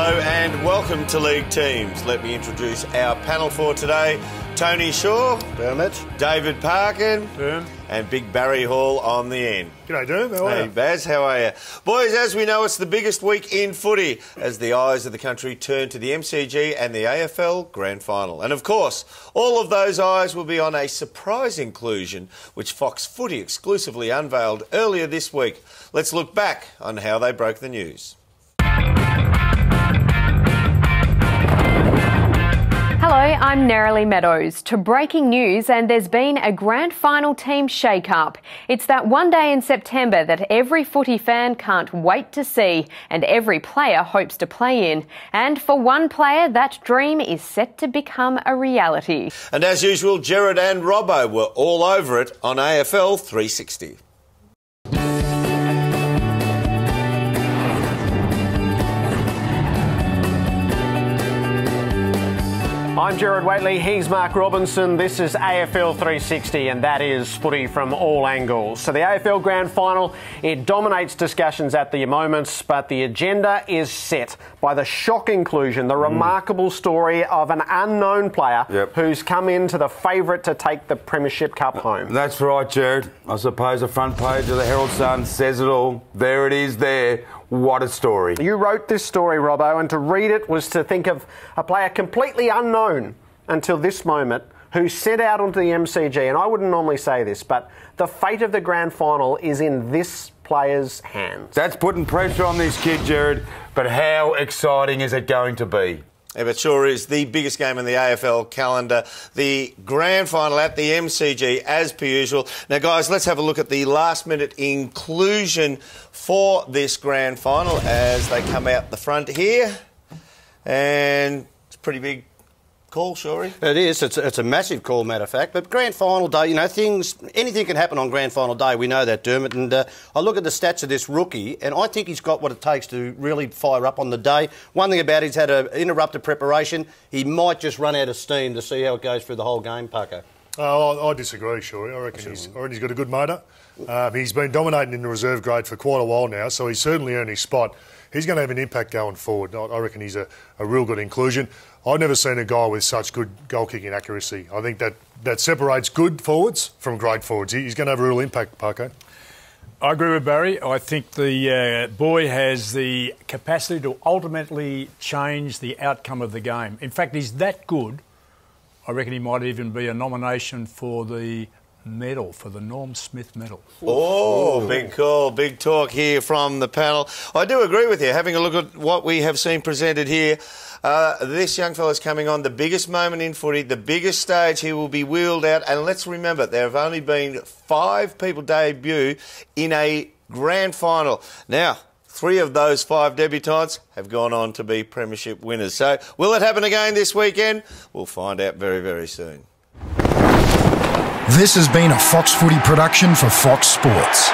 Hello and welcome to League Teams. Let me introduce our panel for today. Tony Shaw. Dermot. David Parkin. Derm. And Big Barry Hall on the end. G'day, Derm. How are you? Hey, Baz. How are you? Boys, as we know, it's the biggest week in footy as the eyes of the country turn to the MCG and the AFL Grand Final. And, of course, all of those eyes will be on a surprise inclusion which Fox Footy exclusively unveiled earlier this week. Let's look back on how they broke the news. Hello, I'm Nerily Meadows. To breaking news, and there's been a grand final team shake-up. It's that one day in September that every footy fan can't wait to see and every player hopes to play in. And for one player, that dream is set to become a reality. And as usual, Gerard and Robbo were all over it on AFL 360. I'm Gerard Whateley, he's Mark Robinson, this is AFL 360 and that is footy from all angles. So the AFL Grand Final, it dominates discussions at the moment, but the agenda is set by the shock inclusion, the remarkable story of an unknown player who's come into the favourite to take the Premiership Cup home. That's right, Gerard. I suppose the front page of the Herald Sun says it all. There it is there. What a story. You wrote this story, Robbo, and to read it was to think of a player completely unknown until this moment who set out onto the MCG. And I wouldn't normally say this, but the fate of the grand final is in this player's hands. That's putting pressure on this kid, Gerard, but how exciting is it going to be? Yeah, it sure is the biggest game in the AFL calendar, the grand final at the MCG, as per usual. Now, guys, let's have a look at the last-minute inclusion for this grand final as they come out the front here. And it's a pretty big call, Shorey. It is. It's a massive call, matter of fact. But grand final day, you know, anything can happen on grand final day. We know that, Dermot. And I look at the stats of this rookie, and I think he's got what it takes to really fire up on the day. One thing about it, he's had an interrupted preparation. He might just run out of steam to see how it goes through the whole game, Paco. I disagree, Shorey. I reckon he's got a good motor. He's been dominating in the reserve grade for quite a while now, so he's certainly earned his spot. He's going to have an impact going forward. I reckon he's a real good inclusion. I've never seen a guy with such good goal-kicking accuracy. I think that separates good forwards from great forwards. He's going to have a real impact, Paco. I agree with Barry. I think the boy has the capacity to ultimately change the outcome of the game. In fact, he's that good, I reckon he might even be a nomination for the medal, for the Norm Smith medal. Oh, big call, big talk here from the panel. I do agree with you. Having a look at what we have seen presented here, this young fella's coming on the biggest moment in footy, the biggest stage he will be wheeled out. And let's remember, there have only been 5 people debut in a grand final. Now, 3 of those 5 debutants have gone on to be premiership winners. So will it happen again this weekend? We'll find out very, very soon. This has been a Fox Footy production for Fox Sports.